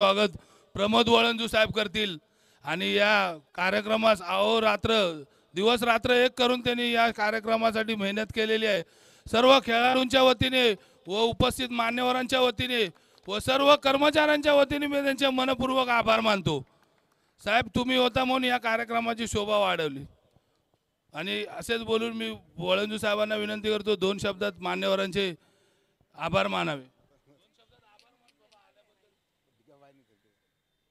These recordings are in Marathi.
स्वागत प्रमोद वळंजू साहेब करतील आणि या कार्यक्रमास अहोरात्र दिवस रात्र एक करून त्यांनी या कार्यक्रमासाठी मेहनत केलेली आहे। सर्व खेळाडूंच्या वतीने व उपस्थित मान्यवरांच्या वतीने व सर्व कर्मचाऱ्यांच्या वतीने मी त्यांचे मनपूर्वक आभार मानतो। साहेब तुम्ही होता म्हणून या कार्यक्रमाची शोभा वाढवली आणि असेच बोलून मी वळंजू साहेबांना विनंती करतो 2 शब्दात मान्यवरांचे आभार मानावे।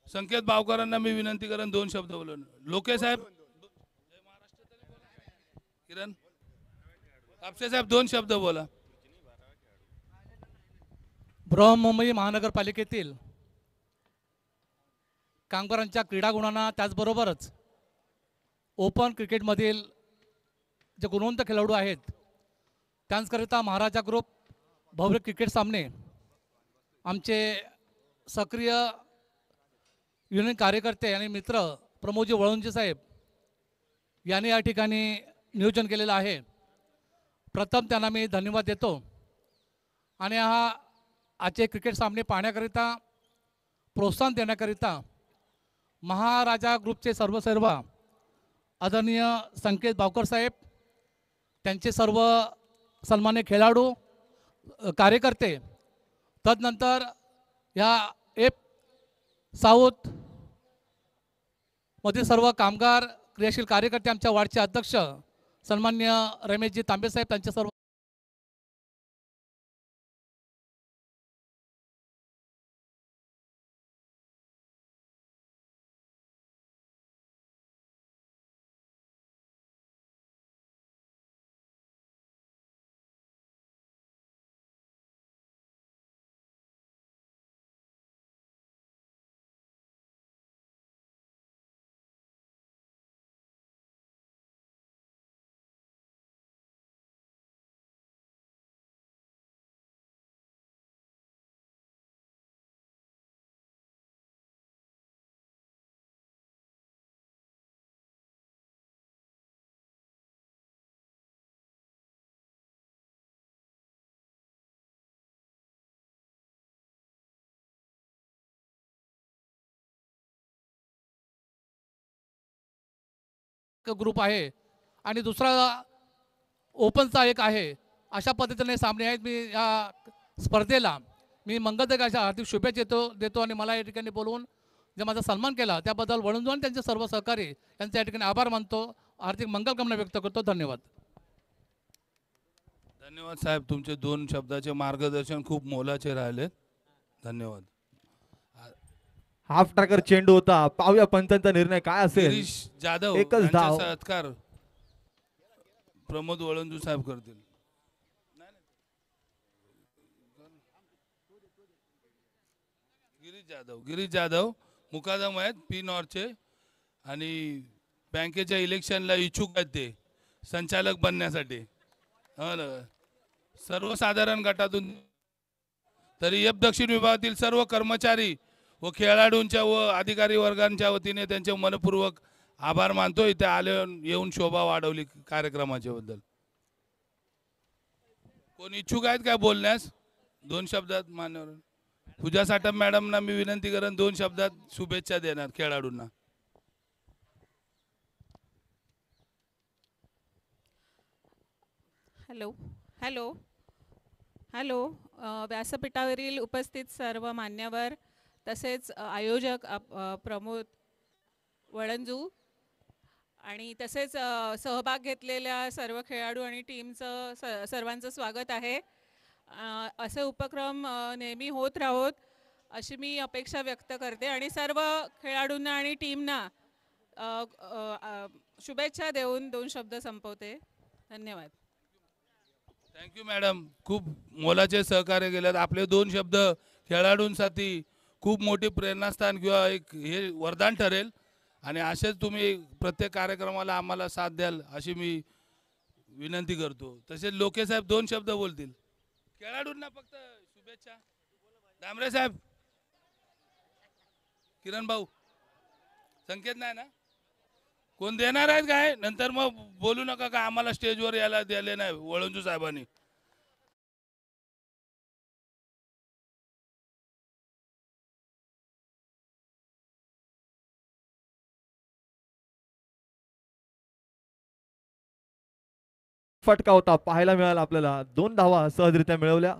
संकेत बावकरांना मी विनंती करेन 2 शब्द बोलून। लोके साहेब किरण कापसे साहेब 2 शब्द बोला। बृहन्मुंबई महानगरपालिकेतील कामगारांच्या क्रीडा गुणांना त्याचबरोबरच ओपन क्रिकेटमधील जे गुणवंत खेळाडू आहेत त्यांकरिता महाराजा ग्रुप भव्य क्रिकेट सामने आमचे सक्रिय युनियन कार्यकर्ते आणि मित्र प्रमोदजी वळंजे साहेब यांनी या ठिकाणी नियोजन केलेलं आहे। प्रथम त्यांना मी धन्यवाद देतो आणि हा आजचे क्रिकेट सामने पाहण्याकरिता प्रोत्साहन देण्याकरिता महाराजा ग्रुपचे सर्व आदरणीय संकेत बावकर साहेब त्यांचे सर्व सन्मान्य खेळाडू कार्यकर्ते तदनंतर या एफ साऊथ मधील सर्व कामगार क्रियाशील कार्यकर्ते आमच्या वार्डचे अध्यक्ष सन्मान्य रमेशजी तांबे साहेब त्यांचे सर्व ग्रुप आहे आणि दुसरा ओपनचा एक आहे। अशा पद्धतीने सामने आहेत। मी या स्पर्धेला मी मंगलदायक हार्दिक शुभेच्छा देतो आणि मला या ठिकाणी बोलवून जे माझा सन्मान केला त्याबद्दल वळंजू आणि त्यांचे सर्व सहकारी यांचे या ठिकाणी आभार मानतो। हार्दिक मंगलकामना व्यक्त करतो। धन्यवाद। धन्यवाद साहेब, तुमचे 2 शब्दाचे मार्गदर्शन खूप मोलाचे राहिले। धन्यवाद। हाफ ट्रॅकर चेंडू होता, पाहूया पंचांचा निर्णय काय असेल। गिरीश जाधव एकच यांचा धाव। सत्कार प्रमोद वळंजू साहेब करतील। गिरीश जाधव मुकादम आहेत पी नॉरचे आणि बँकेच्या इलेक्शनला इच्छुक आहेत ते संचालक बनण्यासाठी। सर्वसाधारण गटातून तरी एफ दक्षिण विभागातील सर्व कर्मचारी व खेळाडूंच्या व अधिकारी वर्गांच्या वतीने त्यांचे मनपूर्वक आभार मानतो। इथे आले येऊन शोभा वाढवली कार्यक्रमाच्या बद्दल। कोण इच्छुक आहेत काय बोलण्यास 2 शब्दात? मान्यवर पूजा साठम मॅडमना मी विनंती करेन 2 शब्दात शुभेच्छा देणार खेळाडूंना। हॅलो हॅलो हॅलो व्यासपीठावरील उपस्थित सर्व मान्यवर तसेच आयोजक प्रमोद वळंजू आणि तसेच सहभाग घेतलेल्या सर्व खेळाडू आणि टीमचं सर्वांचं स्वागत आहे। असे उपक्रम नेहमी होत राहोत अशी मी अपेक्षा व्यक्त करते आणि सर्व खेळाडूंना आणि टीमना शुभेच्छा देऊन 2 शब्द संपवते। धन्यवाद। थँक्यू मॅडम, खूप मोलाचे सहकार्य केलेत। आपले 2 शब्द खेळाडूंसाठी खूप मोठी प्रेरणास्थान किंवा एक हे वरदान ठरेल आणि असेच तुम्ही प्रत्येक कार्यक्रमाला आम्हाला साथ द्याल अशी मी विनंती करतो। तसेच लोके साहेब 2 शब्द बोलतील खेळाडूंना फक्त शुभेच्छा। दामरे साहेब, किरण भाऊ, संकेत नाही ना कोण देणार आहेत काय? नंतर मग बोलू नका का आम्हाला स्टेजवर यायला दिले नाही वळंजू साहेबांनी। फटका होता पाहायला मिळाला आपल्याला. 2 धावा सहजरित्या मिळवल्या.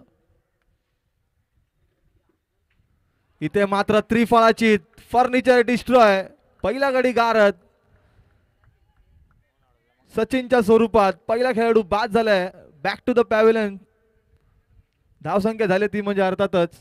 इथे मात्र त्रिफळाची फर्निचर डिस्ट्रॉय पहिला गडी गारद सचिनच्या स्वरूपात. पहिला खेळाडू बाद झालाय. Back to the pavilion. धावसंख्या झाली ती म्हणजे अर्थातच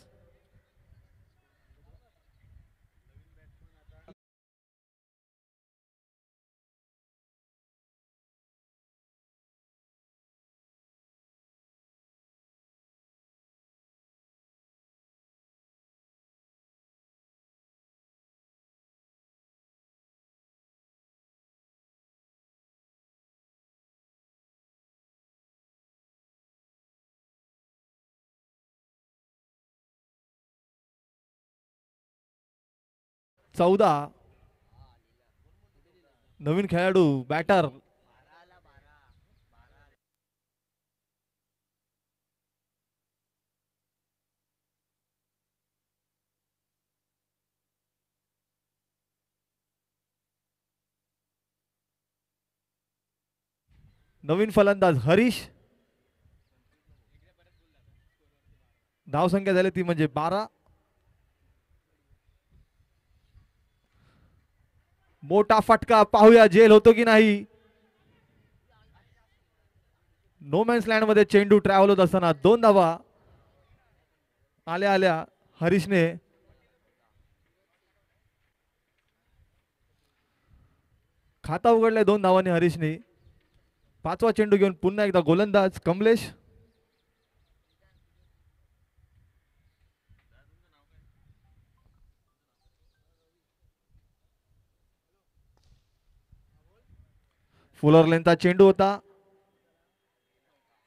चौदा. नवीन खेळाडू बॅटर नवीन फलंदाज हरीश. धावसंख्या झाली ती म्हणजे 12. मोठा फटका पाहूया जेल होतो की नाही. नो मॅन्स लँड मध्ये चेंडू ट्रॅव्हल होत असताना 2 धावा आल्या आल्या हरीशने. खाता उघडलाय 2 धावांनी हरीशने. 5वा चेंडू घेऊन पुन्हा एकदा गोलंदाज कमलेश. फुलर लेनचा चेंडू होता.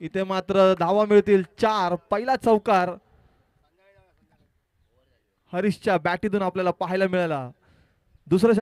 इथे मात्र धावा मिळतील 4. पहिला चौकार हरीशच्या बॅटीतून आपल्याला पाहायला मिळाला. दुसरं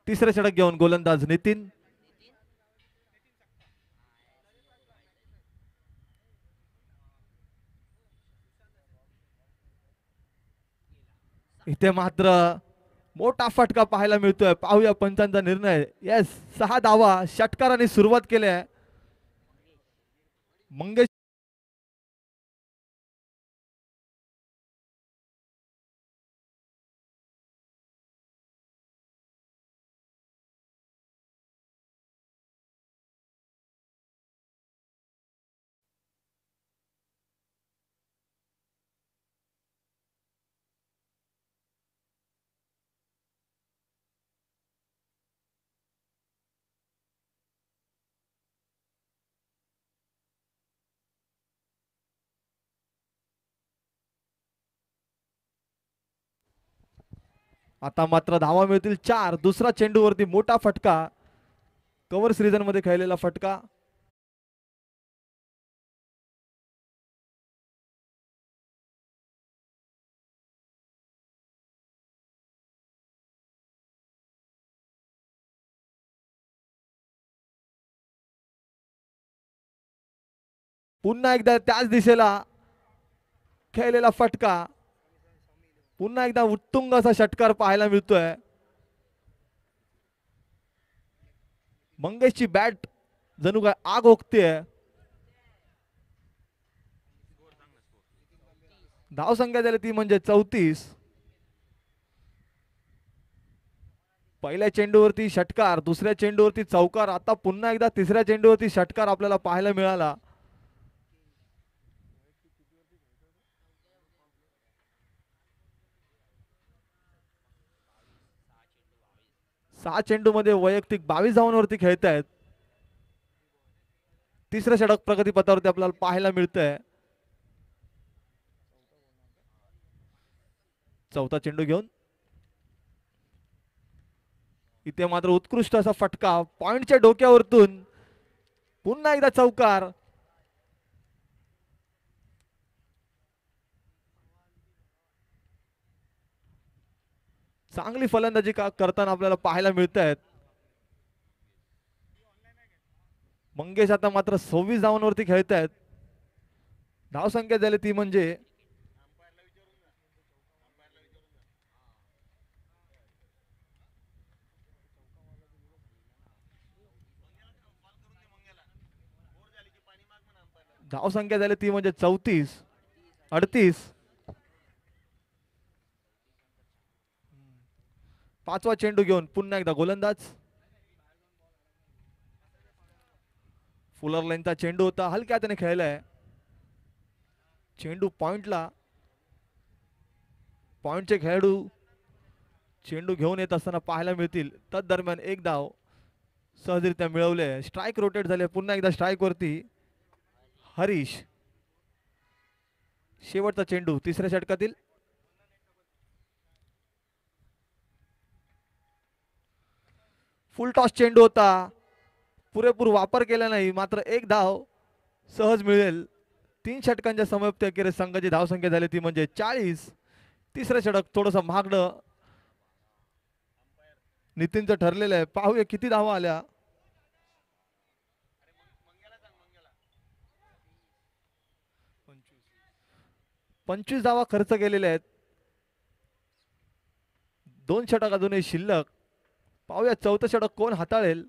तिसरे षटक घेऊन गोलंदाज नितीन. इथे मात्र मोठा फटका पाहायला मिळतोय. पाहूया पंचांचा निर्णय. येस 6 धावा षटकाराने सुरुवात केली आहे. मंगेश आता मात्र धावा मिळतील 4. दुसरा चेंडूवरती मोठा फटका. कव्हर सीझन मध्ये खेळलेला फटका. पुन्हा एकदा त्याच दिशेला खेळलेला फटका. पुन्हा एकदा उत्तुंग असा षटकार पाहायला मिळतोय. मंगेशची बॅट जणू काय आग ओकतेय. धावसंख्या झाली ती म्हणजे 34. पहिल्या चेंडूवरती षटकार. दुसऱ्या चेंडूवरती चौकार. आता पुन्हा एकदा तिसऱ्या चेंडूवरती षटकार आपल्याला पाहायला मिळाला. 6 चेंडू मध्ये वैयक्तिक 22 धावांवरती खेळतायत. तिसरं षटक प्रगतीपथावरती आपल्याला पाहायला मिळतंय. चौथा चेंडू घेऊन इथे मात्र उत्कृष्ट असा फटका पॉइंटच्या डोक्यावरतून पुन्हा एकदा चौकार. चांगली फलंदाजी करताना आपल्याला पाहायला मिळत आहेत. मंगेश आता मात्र 26 धावांवरती खेळत आहेत. धावसंख्या झाली ती म्हणजे धावसंख्या झाली ती म्हणजे 34 38. पाचवा चेंडू घेऊन पुन्हा एकदा गोलंदाज. फुलर लाईनचा चेंडू होता, हलक्या त्याने खेळलाय. चेंडू पॉइंटला, पॉइंटचे खेळाडू चेंडू घेऊन येत असताना पाहायला मिळतील. तदरम्यान एक धाव सहजरित्या मिळवले. स्ट्राईक रोटेट झाले, पुन्हा एकदा स्ट्राईक वरती हरीश. शेवटचा चेंडू तिसऱ्या षटकातील. फुल टॉस चेंडू होता, पुरेपूर वापर केला नाही, मात्र एक धाव सहज मिळेल. 3 षटकांच्या समाप्ती अखेर संघाची धावसंख्या झाली ती म्हणजे 40. तिसरं षटक थोडस महागडं नितीनचं ठरलेलं आहे. पाहूया किती धावा आल्या. 25 धावा खर्च केलेल्या आहेत. 2 षटक अजूनही शिल्लक. पाहूया चौथं षटक कोण हाताळेल.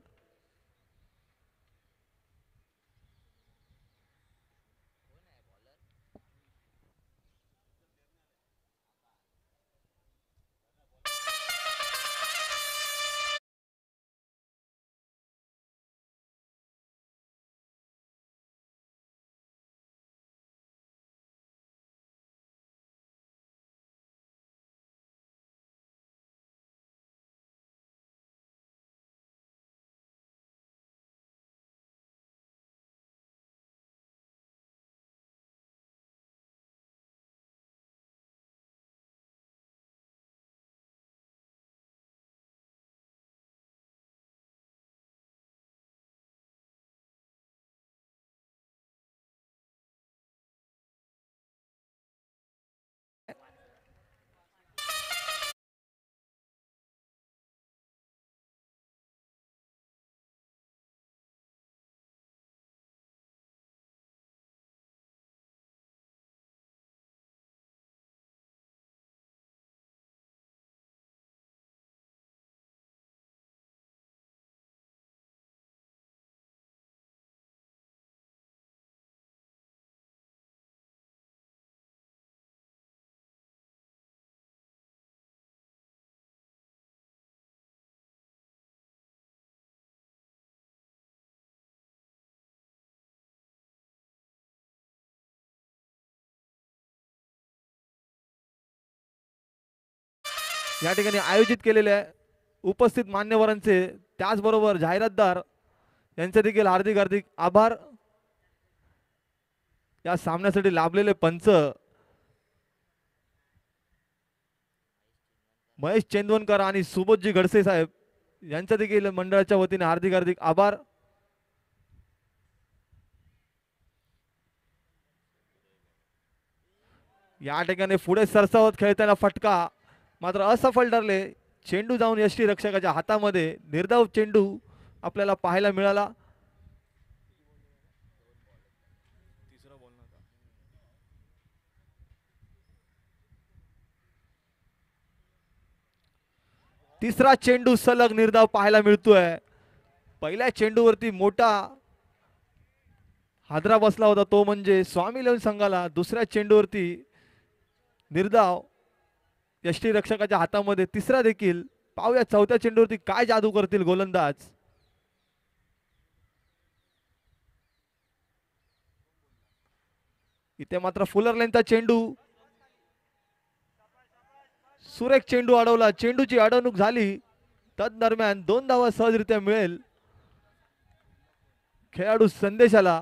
या ठिकाणी आयोजित केलेल्या उपस्थित मान्यवरांचे त्याचबरोबर जाहिरातदार यांचे देखील हार्दिक हार्दिक आभार. या सामन्यासाठी लाभलेले पंच महेश चेंदवनकर आणि सुबोधजी गडसे साहेब यांच्या देखील मंडळाच्या वतीने हार्दिक हार्दिक आभार. या ठिकाणी पुढे सरसावत खेळताना फटका मात्र असफल ठरले. चेंडू जाऊन यष्टी रक्षकाच्या हातामध्ये. निर्धाव चेंडू आपल्याला पाहायला मिळाला. तिसरा चेंडू सलग निर्धाव पाहायला मिळतोय. पहिल्या चेंडूवरती मोठा हादरा बसला होता तो म्हणजे स्वामी लेवल संघाला. दुसऱ्या चेंडूवरती निर्धाव यष्टी रक्षकाच्या हातामध्ये. तिसरा देखील. पाहूया चौथ्या चेंडूवरती काय जादू करतील गोलंदाज. इथे मात्र फुलर लाईनचा चेंडू. सुरेख चेंडू अडवला. चेंडूची अडवणूक झाली. तद दरम्यान 2 धावा सहजरित्या मिळेल खेळाडू संदेशाला.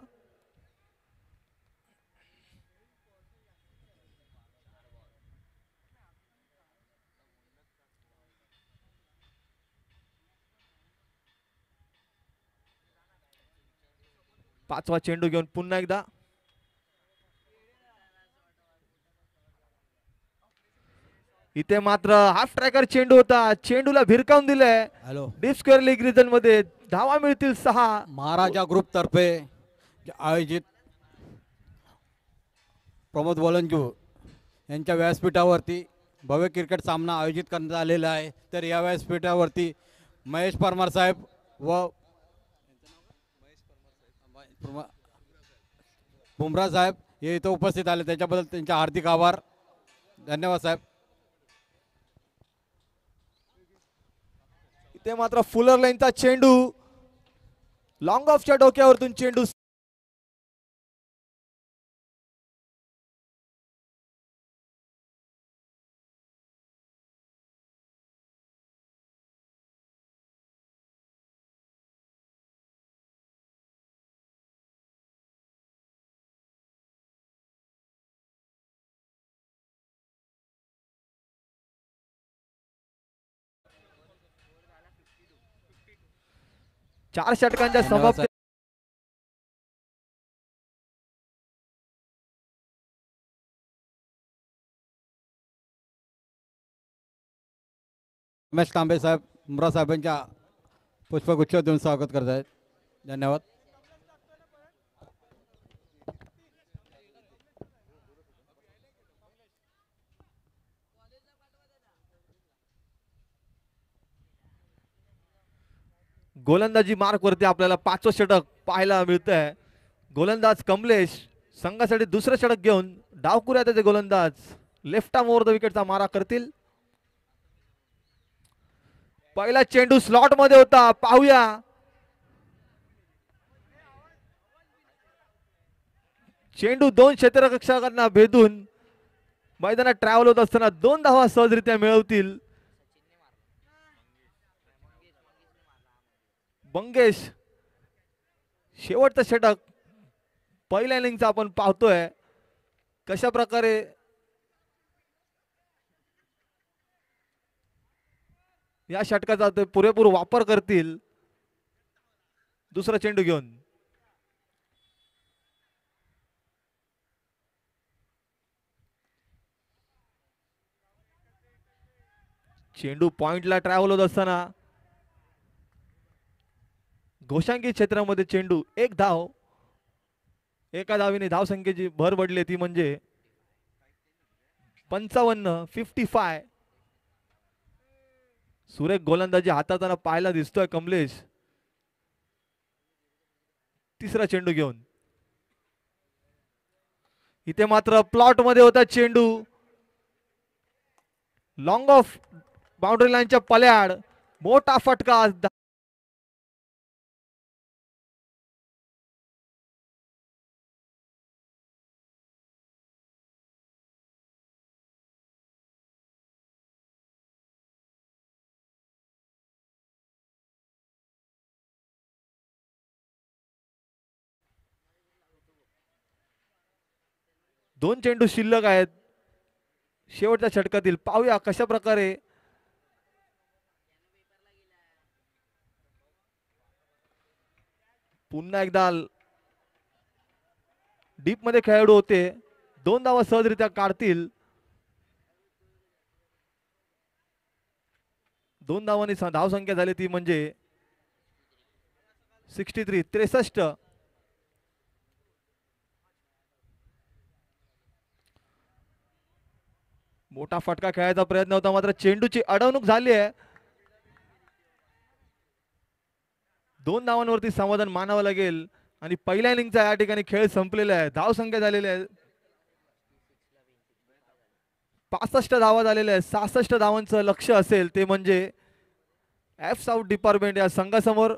5वा चेंडू घेऊन पुन्हा एकदा इथे मात्र हाफ ट्रॅकर चेंडू होता, चेंडूला भिरकावून दिलंय hello deep square leg region मध्ये. धावा मिळतील 6. महाराजा ग्रुप तर्फे आयोजित प्रमोद वळंजू यांच्या व्यासपीठावरती भव्य क्रिकेट सामना आयोजित करण्यात आलेला आहे. तर या व्यासपीठावरती महेश परमार साहेब व बुमरा साहेब हे इथं उपस्थित आले, त्याच्याबद्दल त्यांचे हार्दिक आभार. धन्यवाद साहेब. इथे मात्र फुलर लाईनचा चेंडू लॉंग ऑफच्या डोक्यावरतून चेंडू चार षटकांच्या धन्यवाद समाप्ती. साहेब. रमेश तांबे साहेब बुमरा साहेबांच्या पुष्पगुच्छ देऊन स्वागत करत आहेत. धन्यवाद. गोलंदाजी मार्क वरती आपल्याला 5वं षटक पाहायला मिळत आहे. गोलंदाज कमलेश संघासाठी दुसरं षटक घेऊन डावकुऱ्या त्याचे गोलंदाज लेफ्ट आर्म ओव्हर द विकेटचा मारा करतील. पहिला चेंडू स्लॉट मध्ये होता, पाहूया. चेंडू 2 क्षेत्ररक्षकांना भेदून मैदानात ट्रॅव्हल होत असताना 2 धावा सहजरित्या मिळवतील बंगेश. शेवटचं षटक पहिल्या इनिंगचा आपण पाहतोय कशा प्रकारे या षटकाचा ते पुरेपूर वापर करतील. दुसरा चेंडू घेऊन चेंडू पॉइंटला ट्रॅव्हल होत असताना घोषांकी क्षेत्रामध्ये चेंडू 1 धाव. एका धावीने धावसंख्येची भर पडली ती म्हणजे 55. सुरेख गोलंदाजी हाताळताना पाहायला दिसतोय कमलेश. तिसरा चेंडू घेऊन इथे मात्र प्लॉट मध्ये होता चेंडू लॉंग ऑफ बाउंड्री लाईनच्या पल्याड. मोठा फटका. दोन चेंडू शिल्लक आहेत शेवटच्या षटकातील. पाहूया कशा प्रकारे पुन्हा एकदा डीप मध्ये खेळाडू होते. 2 धावा सहजरित्या काढतील. 2 धावांनी धावसंख्या झाली ती म्हणजे 63. मोठा फटका खेळायचा प्रयत्न होता मात्र चेंडूची अडवणूक झाली आहे. 2 धावांवरती समाधान मानावं लागेल आणि पहिल्या इनिंगचा या ठिकाणी खेळ संपलेला आहे. धावसंख्या झालेली आहे 65 धावा झालेल्या आहेत. 66 धावांचं लक्ष असेल ते म्हणजे एफ साऊथ डिपार्टमेंट या संघासमोर.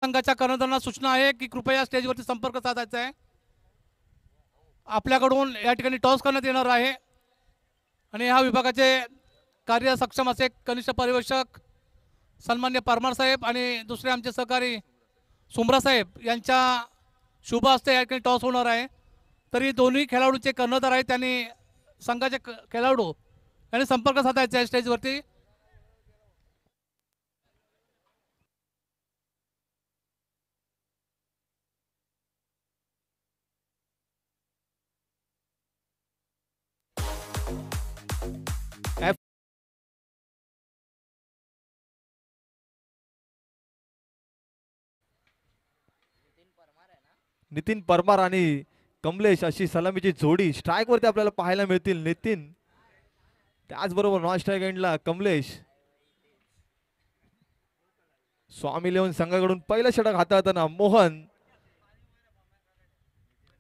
संघाच्या कर्णधारांना सूचना आहे की कृपया स्टेजवरती संपर्क साधायचा आहे. आपल्याकडून या ठिकाणी टॉस करण्यात येणार आहे आणि ह्या विभागाचे कार्य सक्षम असे कनिष्ठ पर्यवेक्षक सन्मान्य परमार साहेब आणि दुसरे आमचे सहकारी सुमरा साहेब यांच्या शुभ हस्ते या ठिकाणी टॉस होणार आहे. तरी दोन्ही खेळाडूचे कर्णधार आहेत त्यांनी संघाचे खेळाडू यांनी संपर्क साधायचा आहे स्टेजवरती. नितीन परमार आणि कमलेश अशी सलामीची जोडी स्ट्राईक वरती आपल्याला पाहायला मिळतील. नितीन त्याचबरोबर नॉन स्ट्राईक एंडला कमलेश. स्वामी लेवन संघाकडून पहिलं षटक हाताळताना मोहन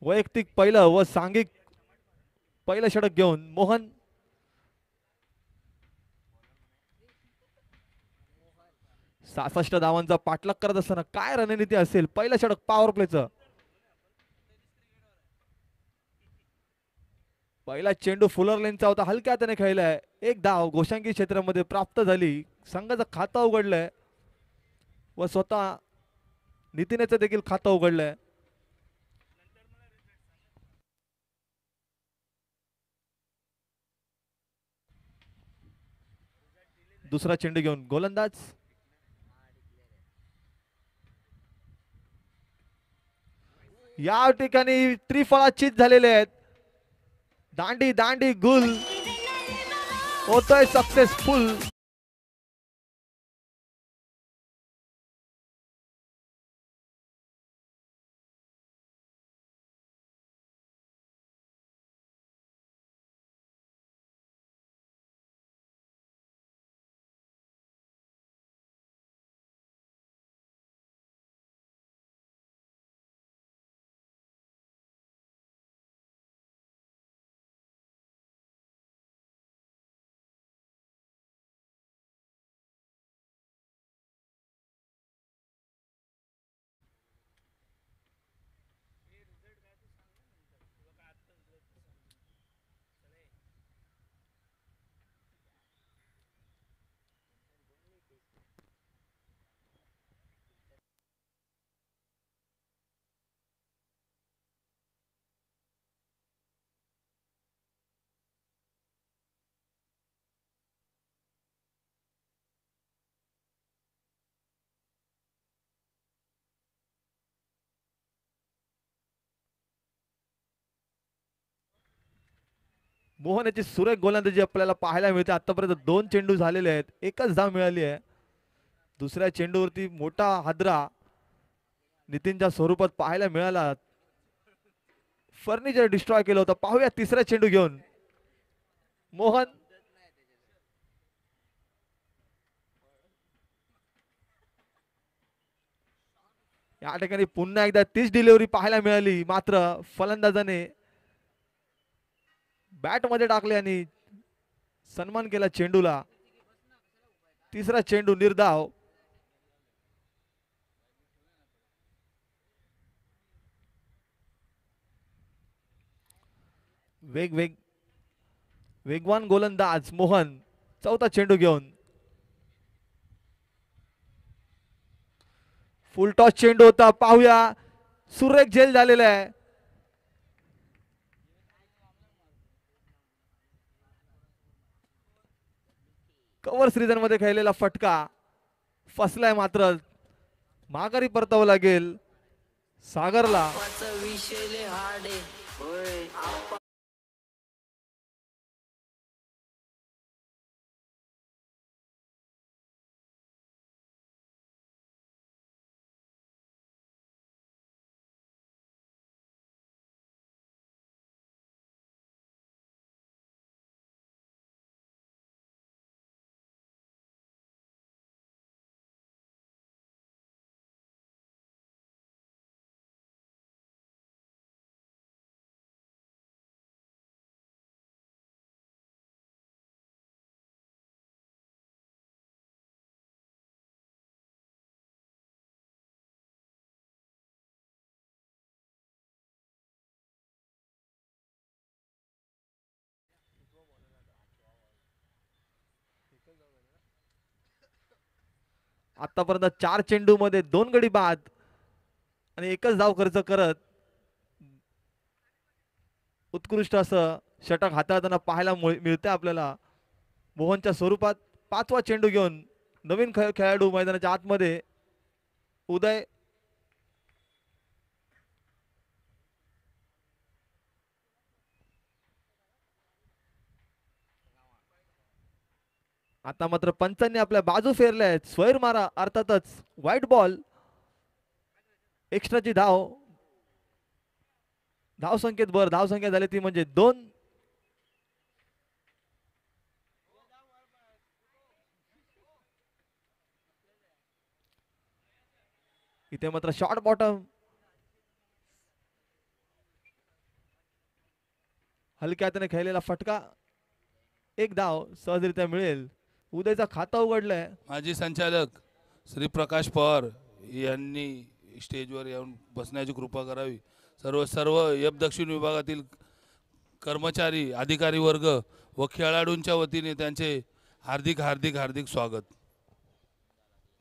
वैयक्तिक पहिलं व सांघिक पहिलं षटक घेऊन मोहन 66 धावांचा पाठलाग करत असताना काय रणनीती असेल. पहिलं षटक पॉवर प्लेचं. पहिला चेंडू फुलर लेनचा होता, हलक्या हाताने खेळलाय. एक धाव गोशांकी क्षेत्रामध्ये प्राप्त झाली. संघाचं खातं उघडलंय व स्वतः नितीनेचं देखील खातं उघडलंय. दुसरा चेंडू घेऊन गोलंदाज. या ठिकाणी त्रिफळाचीत झालेले आहेत. दांडी दांडी गुल होतोय सक्सेसफुल. मोहन याची सुरेख गोलंदाजी आपल्याला पाहायला मिळते. आतापर्यंत 2 चेंडू झालेले आहेत, एकच धाव मिळाली आहे. दुसऱ्या चेंडूवरती मोठा हादरा नितीनच्या स्वरूपात पाहायला मिळाला. फर्निचर डिस्ट्रॉय केलं होतं. पाहूया तिसरा चेंडू घेऊन मोहन. या ठिकाणी पुन्हा एकदा तीच डिलिव्हरी पाहायला मिळाली, मात्र फलंदाजाने बॅट मध्ये टाकले आणि सन्मान केला चेंडूला. तिसरा चेंडू निर्धाव. वेगवान गोलंदाज मोहन चौथा चेंडू घेऊन. फुल टॉस चेंडू होता. पाहूया सुरेख झेल झालेला आहे. कव्हर सीझन मध्ये खेळलेला फटका फसलाय, मात्र माघारी परतावं लागेल सागरला. आतापर्यंत 4 चेंडू मध्ये 2 गडी बाद आणि एकच धाव खर्च करत उत्कृष्ट असं षटक हाताळताना पाहायला मिळते आपल्याला. मोहनच्या स्वरूपात 5वा चेंडू घेऊन नवीन खेळाडू मैदानाच्या आतमध्ये उदय. आता मात्र पंचांनी आपल्या बाजू फेरल्या आहेत. स्वैर मारा अर्थातच व्हाईट बॉल. एक्स्ट्राची धाव. धाव संख्येत भर. धाव संख्या झाली ती म्हणजे 2. इथे मात्र शॉर्ट बॉटम. हलक्या हाताने खेळलेला फटका. एक धाव सहजरित्या मिळेल. उदयचा खाता उघडलाय. माजी संचालक श्री प्रकाश पवार यांनी स्टेजवर येऊन बसण्याची कृपा करावी. सर्व एफ दक्षिण विभागातील कर्मचारी अधिकारी वर्ग व खेळाडूंच्या वतीने त्यांचे हार्दिक हार्दिक हार्दिक स्वागत.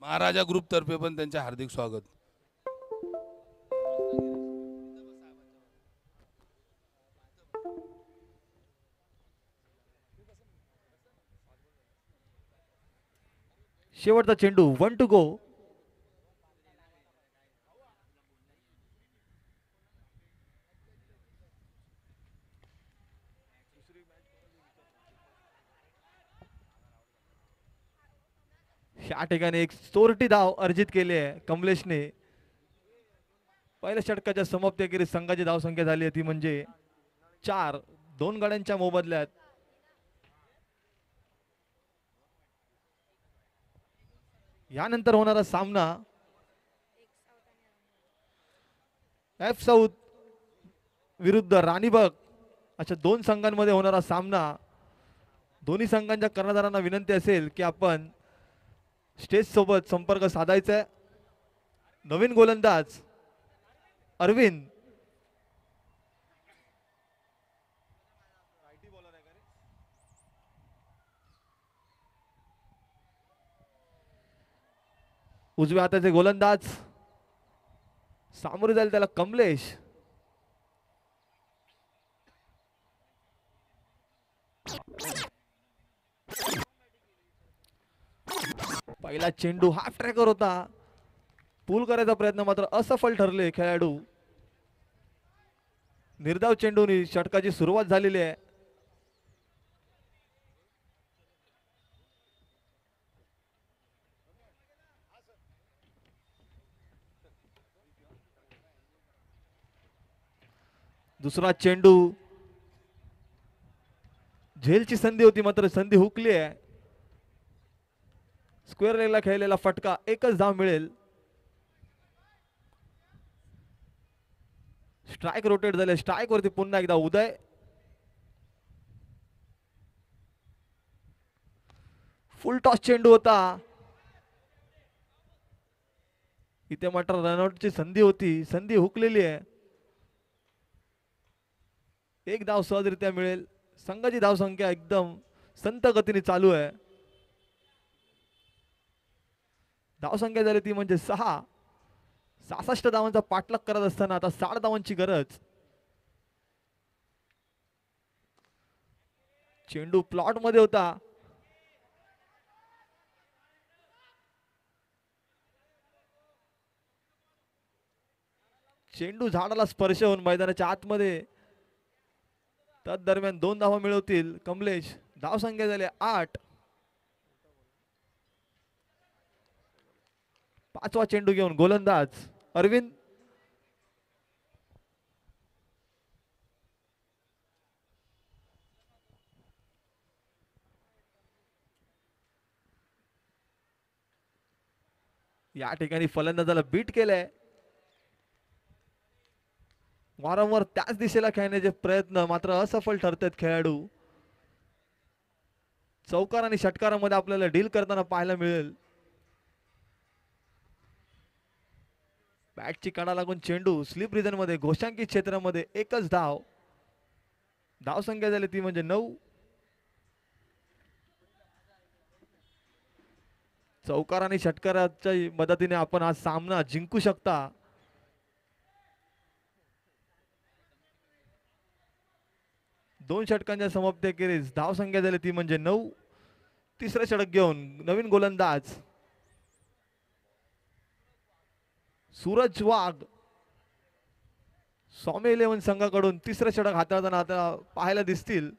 महाराजा ग्रुप तर्फे पण त्यांचे हार्दिक स्वागत. शेवटचा चेंडू 1 टू गो. या ठिकाणी एक चोरटी धाव अर्जित केली आहे कमलेशने. पहिल्या षटकाच्या समाप्तीखेरीज संघाची धाव संख्या झाली आहे ती म्हणजे 4. 2 गड्यांच्या मोबदल्यात. यानंतर होणारा सामना एफ साऊथ विरुद्ध राणीबाग अशा 2 संघांमध्ये होणारा सामना. दोन्ही संघांच्या कर्णधारांना विनंती असेल की आपण स्टेज सोबत संपर्क साधायचा आहे. नवीन गोलंदाज अरविंद. उजव्या हाताचे गोलंदाज. सामोरे जाईल त्याला कमलेश. पहिला चेंडू हाफ ट्रॅकर होता. पूल करायचा प्रयत्न मात्र असफल ठरले खेळाडू. निर्धाव चेंडूनी षटकाची सुरुवात झालेली आहे. दुसरा चेंडू. झेलची संधी होती मात्र संधी हुकली आहे. स्क्वेअर लेगला खेळलेला फटका. एकच धाव मिळेल. स्ट्राइक रोटेट झाले. स्ट्राइक वरती पुन्हा एकदा उदय. फुल टॉस चेंडू होता. इथे मात्र रनआउटची संधी होती. संधी हुकलेली आहे. एक धाव सहजरित्या मिळेल. संघाची धाव संख्या एकदम संत गतीने चालू आहे. धाव संख्या झाली ती म्हणजे 6. 66 धावांचा पाठलाग करत असताना आता 60 धावांची गरज. चेंडू प्लॉट मध्ये होता. चेंडू झाडाला स्पर्श होऊन मैदानाच्या आतमध्ये. दरम्यान 2 धावा मिळवतील कमलेश. धाव संख्या झाली 8. 5वा चेंडू घेऊन गोलंदाज अरविंद. या ठिकाणी फलंदाजाला बीट केलंय. वारंवार त्याच दिशेला खेळण्याचे प्रयत्न मात्र असफल ठरतात खेळाडू. चौकार आणि षटकारामध्ये आपल्याला डील करताना पाहायला मिळेल. बॅटची कडा लागून चेंडू स्लिप रिजन मध्ये घोषांकित क्षेत्रामध्ये. एकच धाव. धाव संख्या झाली ती म्हणजे 9. चौकार आणि षटकाराच्या मदतीने आपण हा सामना जिंकू शकता. दोन षटकांच्या समाप्तीखेरीज धाव संख्या झाली ती म्हणजे 9. तिसरे षटक घेऊन नवीन गोलंदाज सूरज वाघ स्वामी 11 संघाकडून तिसरे षटक हाताळताना आता पाहायला दिसतील.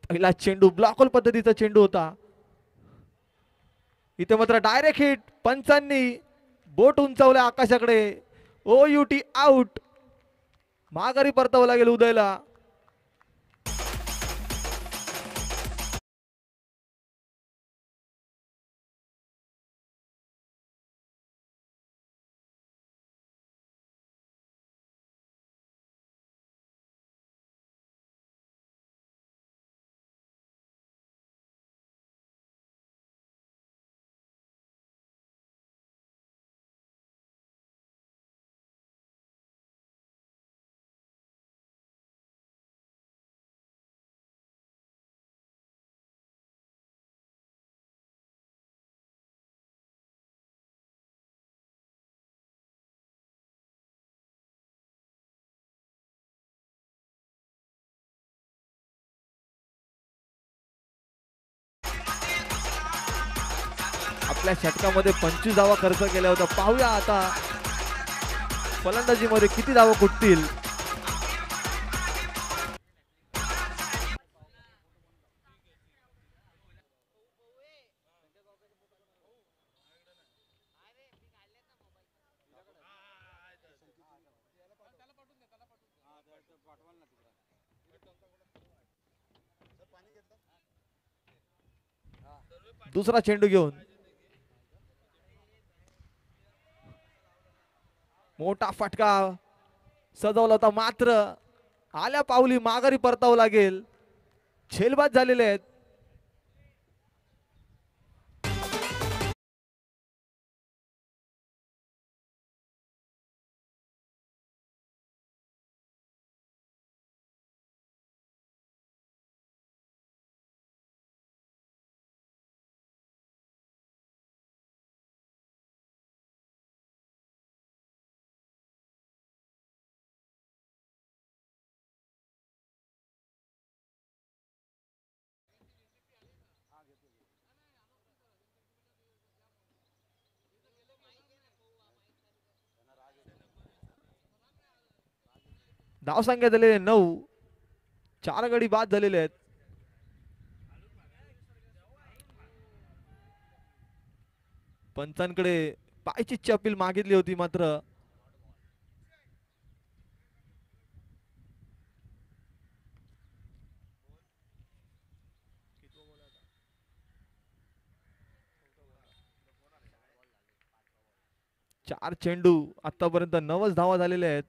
पहिला चेंडू ब्लॉकहोल पद्धतीचा चेंडू होता. इथे मात्र डायरेक्ट हिट. पंचांनी बोट उंचावल्या आकाशाकडे. OUT out. माघारी परतावं लागेल उदयला. आपल्या षटकामध्ये 25 धावा खर्च केल्या होत्या. पाहूया आता फलंदाजीमध्ये किती धावा कुठतील. दुसरा चेंडू घेऊन मोठा फटका सजवला होता, मात्र आल्या पावली माघारी परतावं लागेल. झेलबाद झालेले आहेत. धावसंख्या झालेले 9. 4 गडी बाद झालेले आहेत. पंचांकडे पायचीची अपील मागितली होती, मात्र चार चेंडू आतापर्यंत 9 धावा झालेल्या आहेत.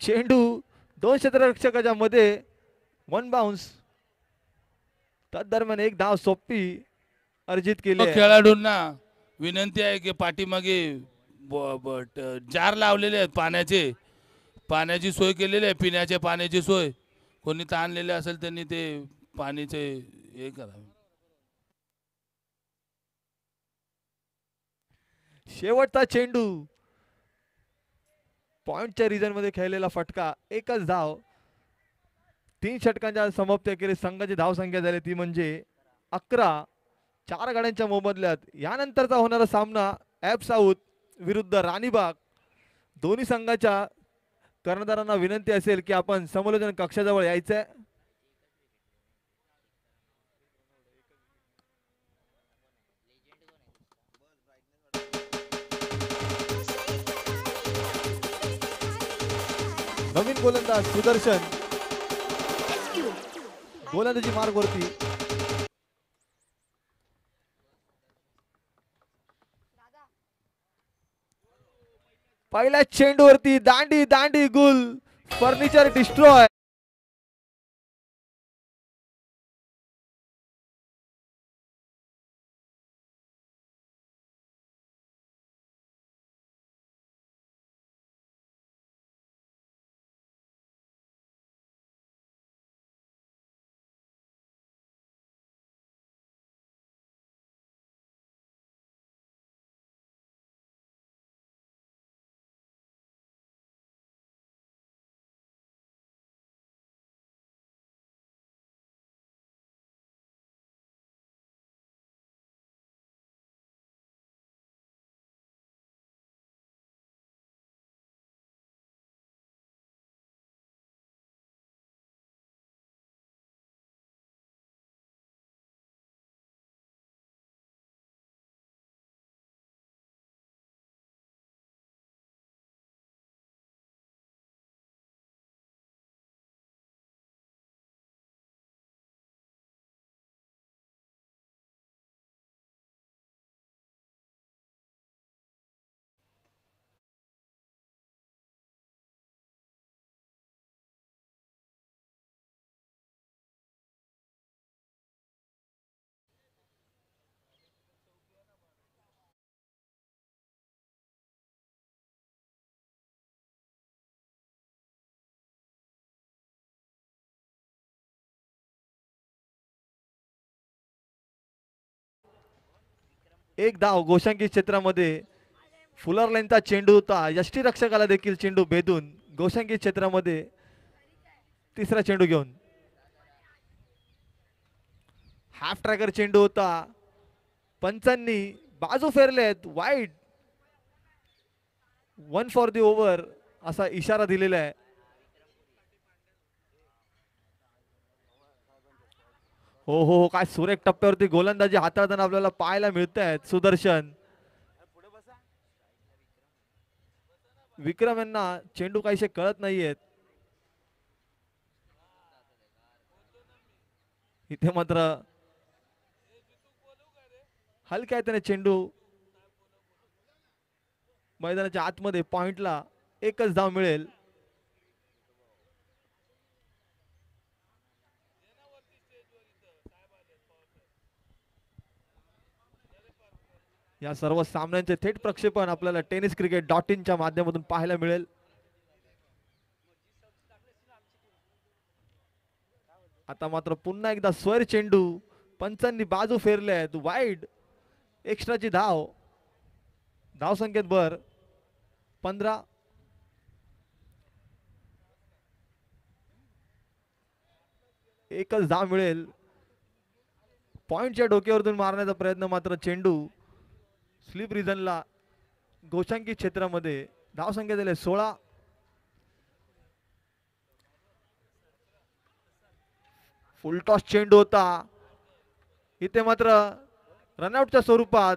चेंडू 2 क्षेत्ररक्षकाच्या मध्ये 1 बाउन्स. तदरम्यान एक धाव सोपी अर्जित केली आहे. खेळाडूंना विनंती आहे की पाठीमागे जार लावलेले आहेत पाण्याचे, पाण्याची सोय केलेली आहे, पिण्याच्या पाण्याची सोय. कोणी ताणलेले असेल त्यांनी ते पाणीचे हे करावे. शेवटचा चेंडू पॉइंटच्या रिजन मध्ये खेळलेला फटका. एकच धाव. 3 षटकांच्या समाप्तीखेरीज संघाची धाव संख्या झाली ती म्हणजे 11. 4 गाड्यांच्या मोबदल्यात यानंतरचा होणारा सामना ॲप साऊथ विरुद्ध राणीबाग. दोन्ही संघाच्या कर्णधारांना विनंती असेल की आपण समालोचन कक्षाजवळ यायचंय. नवीन गोलंदाज सुदर्शन गोलंदाजी मार्ग वरती. पहिल्या चेंडूवरती दांडी दांडी गुल फर्निचर डिस्ट्रॉय. एक धाव गोशांकी क्षेत्रामध्ये. फुलर लाईनचा चेंडू होता. यष्टीरक्षकाला देखील चेंडू भेदून गोशांकी क्षेत्रामध्ये तिसरा चेंडू घेऊन. हाफ ट्रॅकर चेंडू होता. पंचांनी बाजू फेरलेत. वाईड. 1 फॉर दी ओव्हर असा इशारा दिलेला आहे. हो हो हो, काय सुरेख टप्प्यावरती गोलंदाजी हाताळताना आपल्याला पाहायला मिळत आहेत. सुदर्शन विक्रम यांना चेंडू काहीशे कळत नाहीयेत. इथे मात्र हलक्या त्याने चेंडू मैदानाच्या आतमध्ये. पॉइंटला एकच धाव मिळेल. या सर्व सामन्यांचे थेट प्रक्षेपण आपल्याला tenniscricket.in च्या माध्यमातून पाहायला मिळेल. आता मात्र पुन्हा एकदा स्वर चेंडू. पंचांनी बाजू फेरले आहेत. वाईड. एक्स्ट्राची धाव. धाव संख्येत भर 15. एकच धाव मिळेल. पॉइंटच्या डोक्यावरून मारण्याचा प्रयत्न मात्र चेंडू स्लिप रिजनला गोशांकी क्षेत्रामध्ये. धाव संख्या दिले 16. फुल टॉस चेंडू होता. इथे मात्र रनआउटच्या स्वरूपात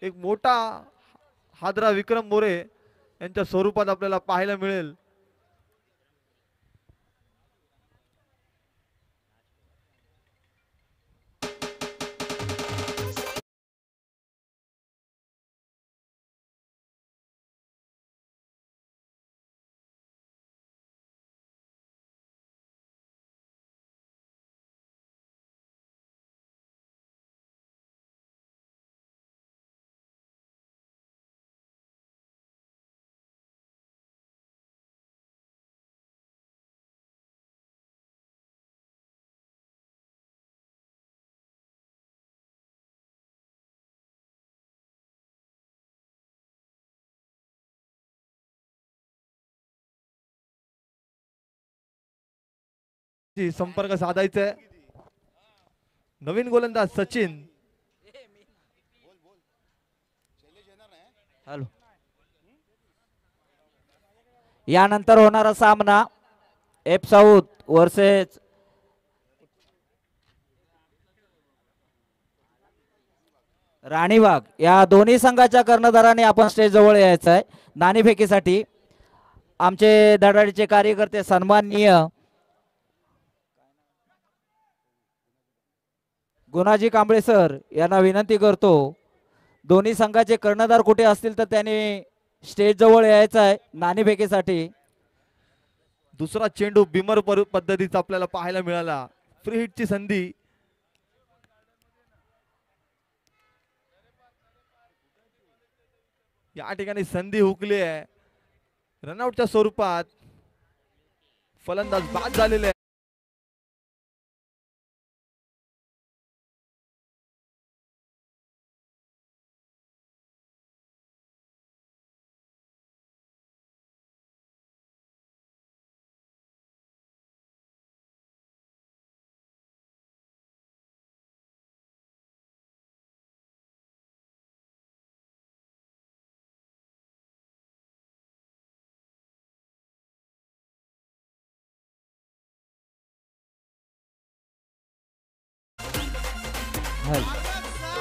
एक मोठा हादरा विक्रम मोरे यांच्या स्वरूपात आपल्याला पाहायला मिळेल. संपर्क साधायचा आहे. नवीन गोलंदाज सचिन. हॅलो. यानंतर होणारा सामना एफ साऊथ वर्सेस राणीबाग या दोन्ही संघाच्या कर्णधाराने आपण स्टेज जवळ यायचं आहे नाणेफेकीसाठी. आमचे धडाडीचे कार्यकर्ते सन्माननीय गुणाजी कांबळे सर यांना विनंती करतो, दोन्ही संघाचे कर्णधार कुठे असतील तर त्यांनी स्टेज जवळ यायचं आहे नाणेफेकीसाठी. दुसरा चेंडू बिमर पद्धतीचा आपल्याला पाहायला मिळाला. फ्री हिटची संधी. या ठिकाणी संधी हुकली आहे. रनआउटच्या स्वरूपात फलंदाज बाद झालेले आहे.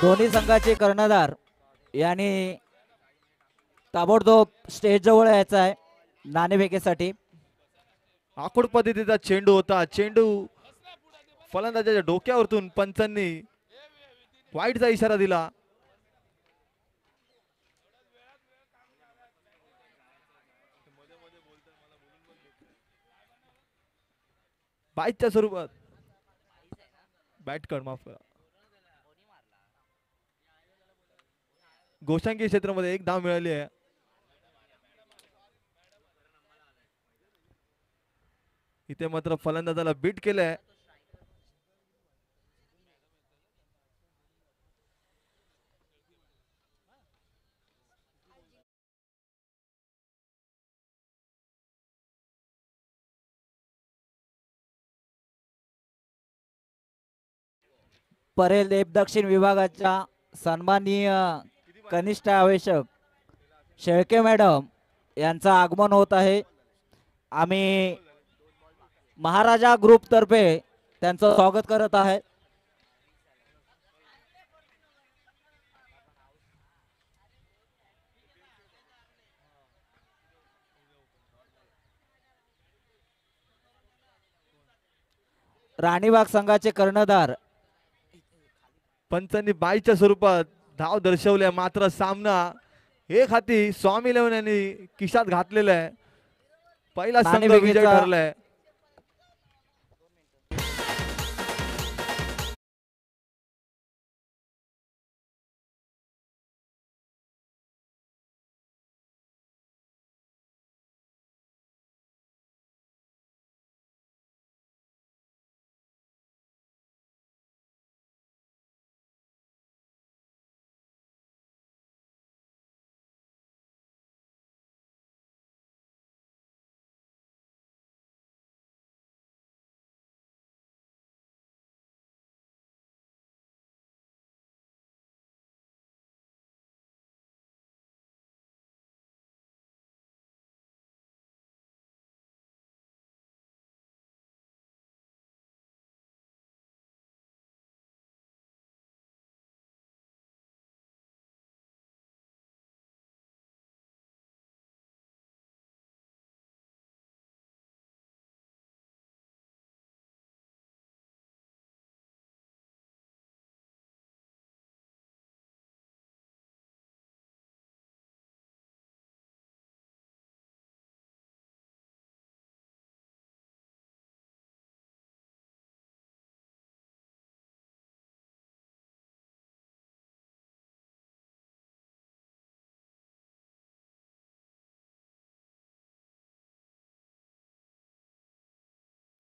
दोन्ही संघाचे कर्णधार यांनी ताबडतोब स्टेज जवळ यायचं आहे नाणेफेकीसाठी. आखूड पद्धतीचा चेंडू होता. चेंडू फलंदाजाच्या डोक्यावरतून पंचांनी वाईटचा इशारा दिला. बाईटच्या स्वरूपात बॅट कर, माफ करा. गोशांकी क्षेत्रामध्ये एक धाव मिळाली आहे. इथे मात्र फलंदाजाला बीट केलंय. परेल देव दक्षिण विभागाच्या सन्माननीय कनिष्ठ आवेशक शेळके मॅडम यांचं आगमन होत आहे. आम्ही महाराजा ग्रुप तर्फे त्यांचं स्वागत करत आहे. राणीबाग संघाचे कर्णधार पंचांनी बाईच्या स्वरूपात धाव दर्शवल्या. मात्र सामना एक हाती स्वामी लेवन यांनी खिशात घातलेला आहे. पहिला संघ विजय नाणेफेकीचा ठरलाय.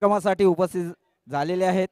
कार्यक्रमासाठी उपस्थित झालेले आहेत.